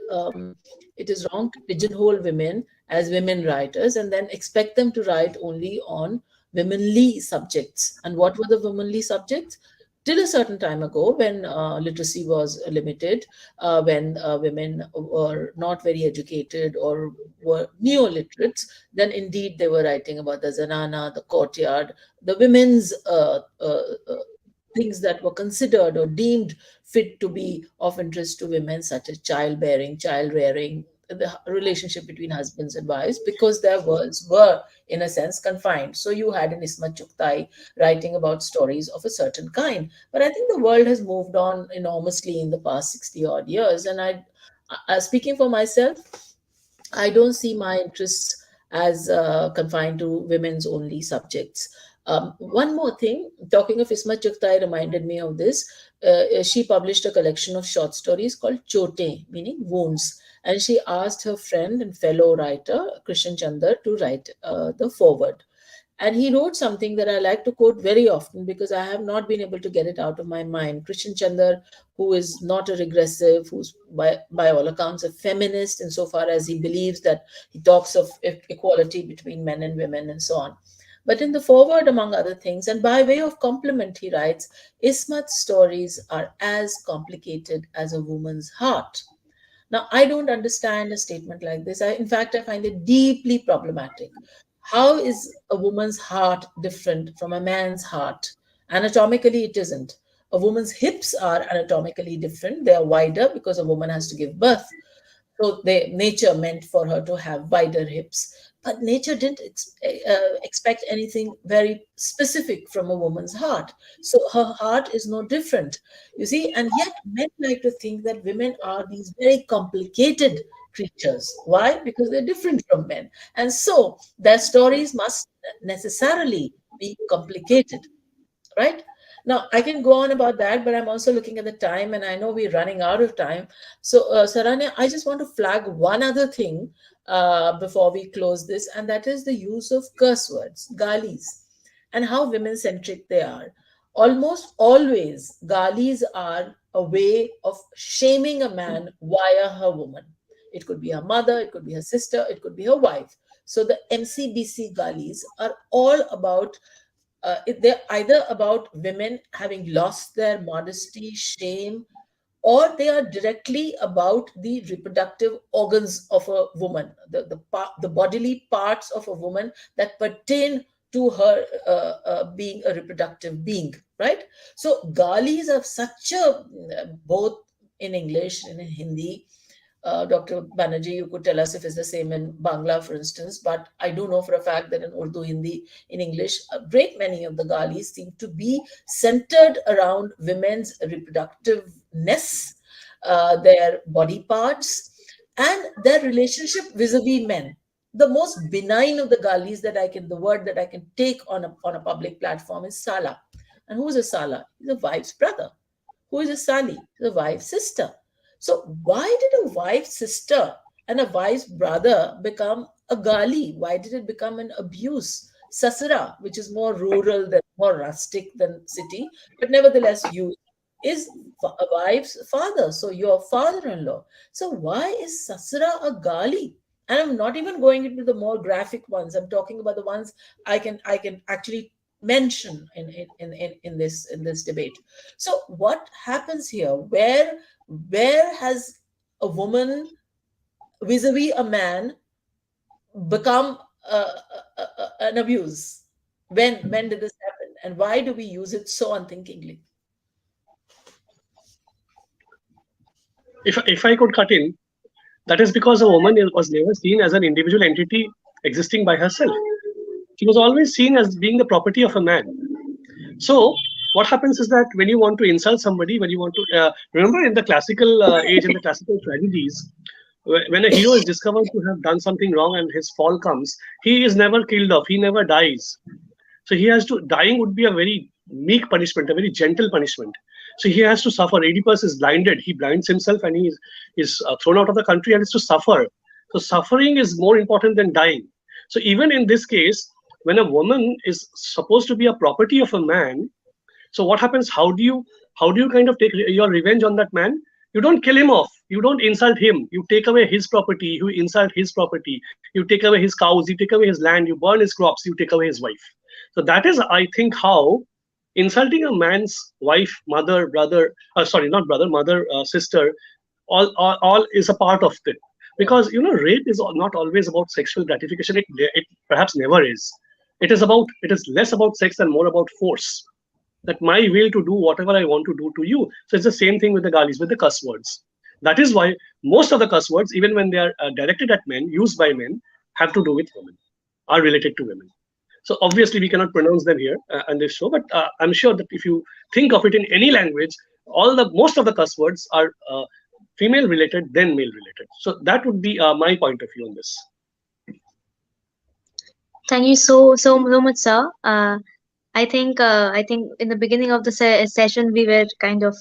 it is wrong to pigeonhole women as women writers and then expect them to write only on womanly subjects. And what were the womanly subjects? Till a certain time ago, when literacy was limited, when women were not very educated or were neo-literates, then indeed they were writing about the zanana, the courtyard, the women's things that were considered or deemed fit to be of interest to women, such as childbearing, child rearing, the relationship between husbands and wives, because their worlds were, in a sense, confined. So you had an Ismat Chugtai writing about stories of a certain kind. But I think the world has moved on enormously in the past 60 odd years. And speaking for myself, I don't see my interests as confined to women's only subjects. One more thing, talking of Isma Chugtai reminded me of this. She published a collection of short stories called Chote, meaning wounds. And she asked her friend and fellow writer, Krishan Chandar, to write the foreword. And he wrote something that I like to quote very often because I have not been able to get it out of my mind. Krishan Chandar, who is not a regressive, who's by all accounts a feminist, insofar as he believes that he talks of equality between men and women and so on. But in the foreword, among other things, and by way of compliment, he writes, Ismat's stories are as complicated as a woman's heart. Now, I don't understand a statement like this. In fact, I find it deeply problematic. How is a woman's heart different from a man's heart? Anatomically, it isn't. A woman's hips are anatomically different. They are wider because a woman has to give birth. So nature meant for her to have wider hips. But nature didn't expect anything very specific from a woman's heart. So her heart is no different. You see, and yet men like to think that women are these very complicated creatures. Why? Because they're different from men. And so their stories must necessarily be complicated, right? Now, I can go on about that, but I'm also looking at the time and I know we're running out of time. So, Saranya, I just want to flag one other thing before we close this, and that is the use of curse words, galis, and how women centric they are. Almost always, galis are a way of shaming a man via her woman. It could be her mother, it could be her sister, it could be her wife. So, the MCBC galis are all about they're either about women having lost their modesty, shame, or they are directly about the reproductive organs of a woman, the bodily parts of a woman that pertain to her being a reproductive being, right? So galis are such a, both in English and in Hindi, Dr. Banerjee, you could tell us if it's the same in Bangla, for instance, but I do know for a fact that in Urdu, Hindi, in English, a great many of the galis seem to be centered around women's reproductiveness, their body parts, and their relationship vis-a-vis men. The most benign of the galis the word that I can take on a public platform is Sala. And who is a Sala? He's a wife's brother. Who is a Sali? He's a wife's sister. So why did a wife's sister and a wife's brother become a gali? Why did it become an abuse? Sasara, which is more rural than more rustic than city, but nevertheless used, is a wife's father. So your father-in-law. So why is Sasara a gali? And I'm not even going into the more graphic ones. I'm talking about the ones I can actually mention in this debate. So what happens here? Where has a woman vis-a-vis a man become an abuse? When did this happen, and why do we use it so unthinkingly? If I could cut in, that is because a woman was never seen as an individual entity existing by herself. She was always seen as being the property of a man. So what happens is that when you want to insult somebody, when you want to remember in the classical age, in the classical tragedies, when a hero is discovered to have done something wrong and his fall comes, he is never killed off. He never dies. So he has to, dying would be a very meek punishment, a very gentle punishment. So he has to suffer. Oedipus is blinded. He blinds himself and he is thrown out of the country and is to suffer. So suffering is more important than dying. So even in this case, when a woman is supposed to be a property of a man, so what happens? How do you kind of take your revenge on that man? You don't kill him off. You don't insult him. You take away his property. You insult his property. You take away his cows. You take away his land. You burn his crops. You take away his wife. So that is, I think, how insulting a man's wife, mother, brother, sorry, not brother, mother, sister, all is a part of it. Because rape is not always about sexual gratification. It perhaps never is. It is less about sex and more about force. That my will to do whatever I want to do to you. So it's the same thing with the galis, with the cuss words. That is why most of the cuss words, even when they are directed at men, used by men, have to do with women, are related to women. So obviously we cannot pronounce them here on this show, but I'm sure that if you think of it in any language, most of the cuss words are female related, then male related. So that would be my point of view on this. Thank you so much, sir. I think in the beginning of the session we were kind of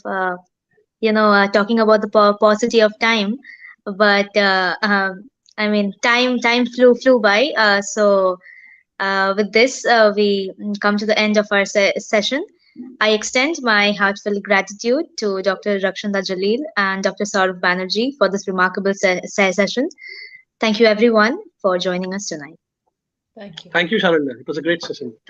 talking about the paucity of time, but I mean time flew by. So with this, we come to the end of our session. I extend my heartfelt gratitude to Dr. Rakhshanda Jalil and Dr. Sourav Banerjee for this remarkable session. Thank you, everyone, for joining us tonight. Thank you. Thank you, Sarannaya. It was a great session.